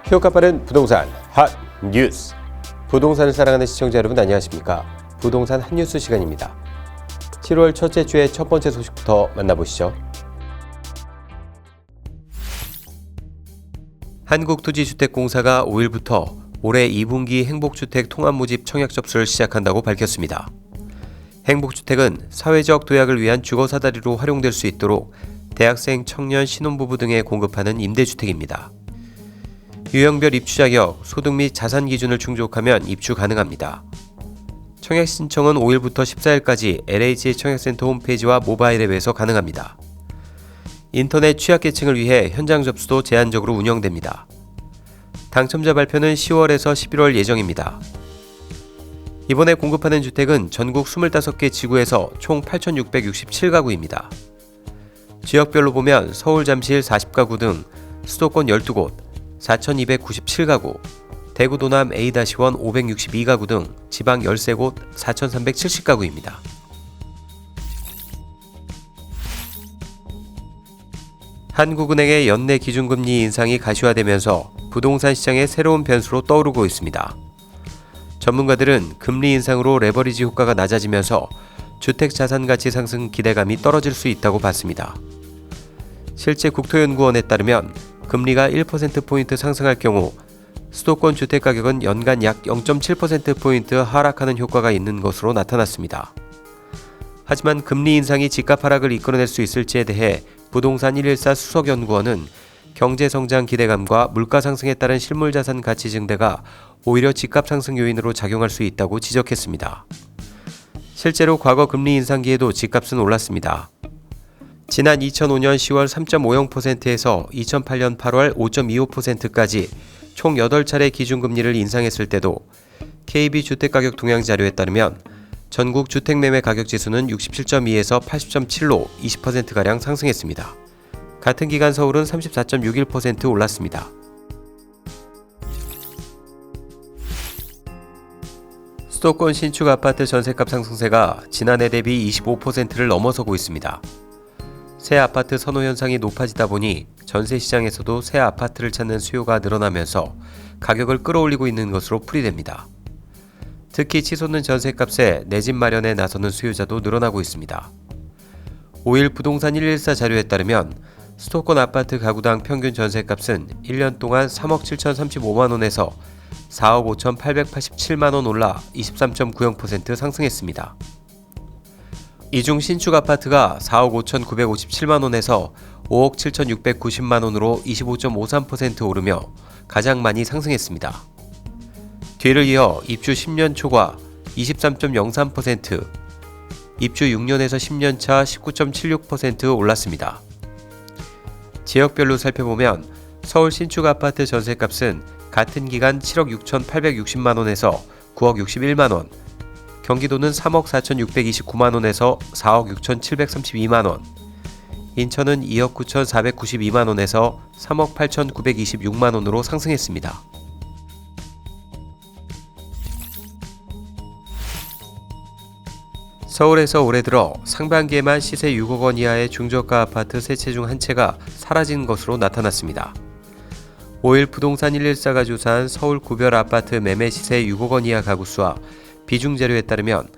효과 빠른 부동산 핫 뉴스. 부동산을 사랑하는 시청자 여러분 안녕하십니까? 부동산 핫뉴스 시간입니다. 7월 첫째 주의 첫 번째 소식부터 만나보시죠. 한국토지주택공사가 5일부터 올해 2분기 행복주택 통합모집 청약 접수를 시작한다고 밝혔습니다. 행복주택은 사회적 도약을 위한 주거사다리로 활용될 수 있도록 대학생, 청년, 신혼부부 등에 공급하는 임대주택입니다. 유형별 입주자격, 소득 및 자산 기준을 충족하면 입주 가능합니다. 청약 신청은 5일부터 14일까지 LH 청약센터 홈페이지와 모바일 앱에서 가능합니다. 인터넷 취약계층을 위해 현장 접수도 제한적으로 운영됩니다. 당첨자 발표는 10월에서 11월 예정입니다. 이번에 공급하는 주택은 전국 25개 지구에서 총 8,667가구입니다. 지역별로 보면 서울 잠실 40가구 등 수도권 12곳, 4,297가구, 대구 도남 A-1 562가구 등 지방 13곳 4,370가구입니다. 한국은행의 연내 기준금리 인상이 가시화되면서 부동산 시장의 새로운 변수로 떠오르고 있습니다. 전문가들은 금리 인상으로 레버리지 효과가 낮아지면서 주택 자산 가치 상승 기대감이 떨어질 수 있다고 봤습니다. 실제 국토연구원에 따르면 금리가 1%포인트 상승할 경우 수도권 주택가격은 연간 약 0.7%포인트 하락하는 효과가 있는 것으로 나타났습니다. 하지만 금리 인상이 집값 하락을 이끌어낼 수 있을지에 대해 부동산 114 수석연구원은 경제성장 기대감과 물가 상승에 따른 실물자산 가치 증대가 오히려 집값 상승 요인으로 작용할 수 있다고 지적했습니다. 실제로 과거 금리 인상기에도 집값은 올랐습니다. 지난 2005년 10월 3.50%에서 2008년 8월 5.25%까지 총 8차례 기준금리를 인상했을 때도 KB주택가격 동향 자료에 따르면 전국 주택매매 가격지수는 67.2에서 80.7로 20%가량 상승했습니다. 같은 기간 서울은 34.61% 올랐습니다. 수도권 신축 아파트 전셋값 상승세가 지난해 대비 25%를 넘어서고 있습니다. 새 아파트 선호 현상이 높아지다 보니 전세 시장에서도 새 아파트를 찾는 수요가 늘어나면서 가격을 끌어올리고 있는 것으로 풀이됩니다. 특히 치솟는 전세값에 내 집 마련에 나서는 수요자도 늘어나고 있습니다. 5일 부동산 114 자료에 따르면 수도권 아파트 가구당 평균 전세값은 1년 동안 3억 7,035만원에서 4억 5,887만원 올라 23.90% 상승했습니다. 이 중 신축 아파트가 4억 5,957만원에서 5억 7,690만원으로 25.53% 오르며 가장 많이 상승했습니다. 뒤를 이어 입주 10년 초과 23.03%, 입주 6년에서 10년 차 19.76% 올랐습니다. 지역별로 살펴보면 서울 신축 아파트 전세값은 같은 기간 7억 6,860만원에서 9억 61만원, 경기도는 3억 4,629만원에서 4억 6,732만원, 인천은 2억 9,492만원에서 3억 8,926만원으로 상승했습니다. 서울에서 올해 들어 상반기에만 시세 6억 원 이하의 중저가 아파트 3채 중 한 채가 사라진 것으로 나타났습니다. 5일 부동산 114가 조사한 서울 구별 아파트 매매 시세 6억 원 이하 가구 수와 비중 자료에 따르면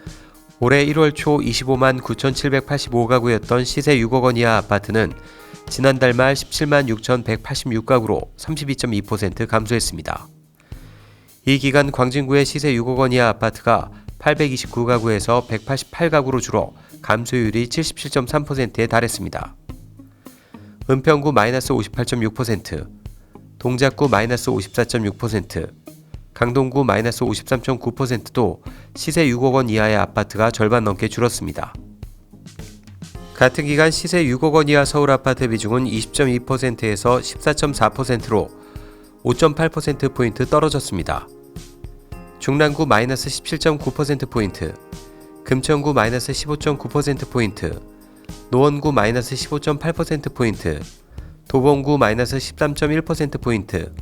올해 1월 초 25만 9,785가구였던 시세 6억 원 이하 아파트는 지난달 말 17만 6,186가구로 32.2% 감소했습니다. 이 기간 광진구의 시세 6억 원 이하 아파트가 829가구에서 188가구로 줄어 감소율이 77.3%에 달했습니다. 은평구 마이너스 58.6%, 동작구 마이너스 54.6%, 강동구 마이너스 53.9%도 시세 6억 원 이하의 아파트가 절반 넘게 줄었습니다. 같은 기간 시세 6억 원 이하 서울 아파트 비중은 20.2%에서 14.4%로 5.8%포인트 떨어졌습니다. 중랑구 마이너스 17.9%포인트, 금천구 마이너스 15.9%포인트, 노원구 마이너스 15.8%포인트, 도봉구 마이너스 13.1%포인트,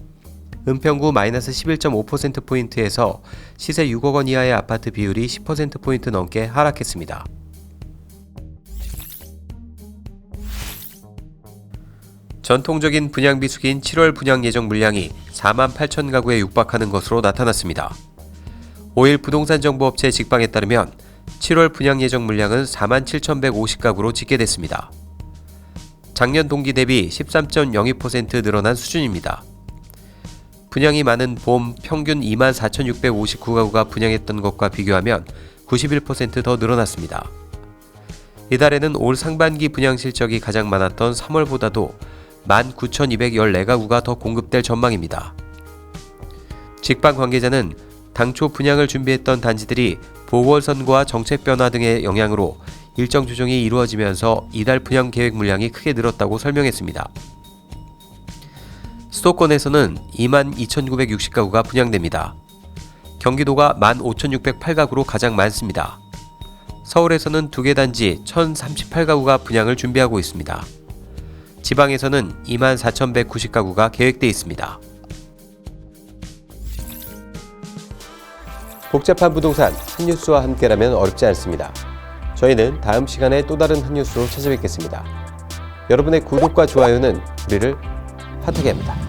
은평구 마이너스 11.5%포인트에서 시세 6억 원 이하의 아파트 비율이 10%포인트 넘게 하락했습니다. 전통적인 분양 비수기인 7월 분양 예정 물량이 4만 8천 가구에 육박하는 것으로 나타났습니다. 5일 부동산 정보업체 직방에 따르면 7월 분양 예정 물량은 4만 7,150가구로 집계됐습니다. 작년 동기 대비 13.02% 늘어난 수준입니다. 분양이 많은 봄 평균 2만 4,659가구가 분양했던 것과 비교하면 91% 더 늘어났습니다. 이달에는 올 상반기 분양 실적이 가장 많았던 3월보다도 19,214가구가 더 공급될 전망입니다. 직방 관계자는 당초 분양을 준비했던 단지들이 보궐선거와 정책 변화 등의 영향으로 일정 조정이 이루어지면서 이달 분양 계획 물량이 크게 늘었다고 설명했습니다. 수도권에서는 22,960가구가 분양됩니다. 경기도가 15,608가구로 가장 많습니다. 서울에서는 2개 단지 1,038가구가 분양을 준비하고 있습니다. 지방에서는 24,190가구가 계획돼 있습니다. 복잡한 부동산 핫뉴스와 함께라면 어렵지 않습니다. 저희는 다음 시간에 또 다른 핫뉴스로 찾아뵙겠습니다. 여러분의 구독과 좋아요는 우리를 핫하게 합니다.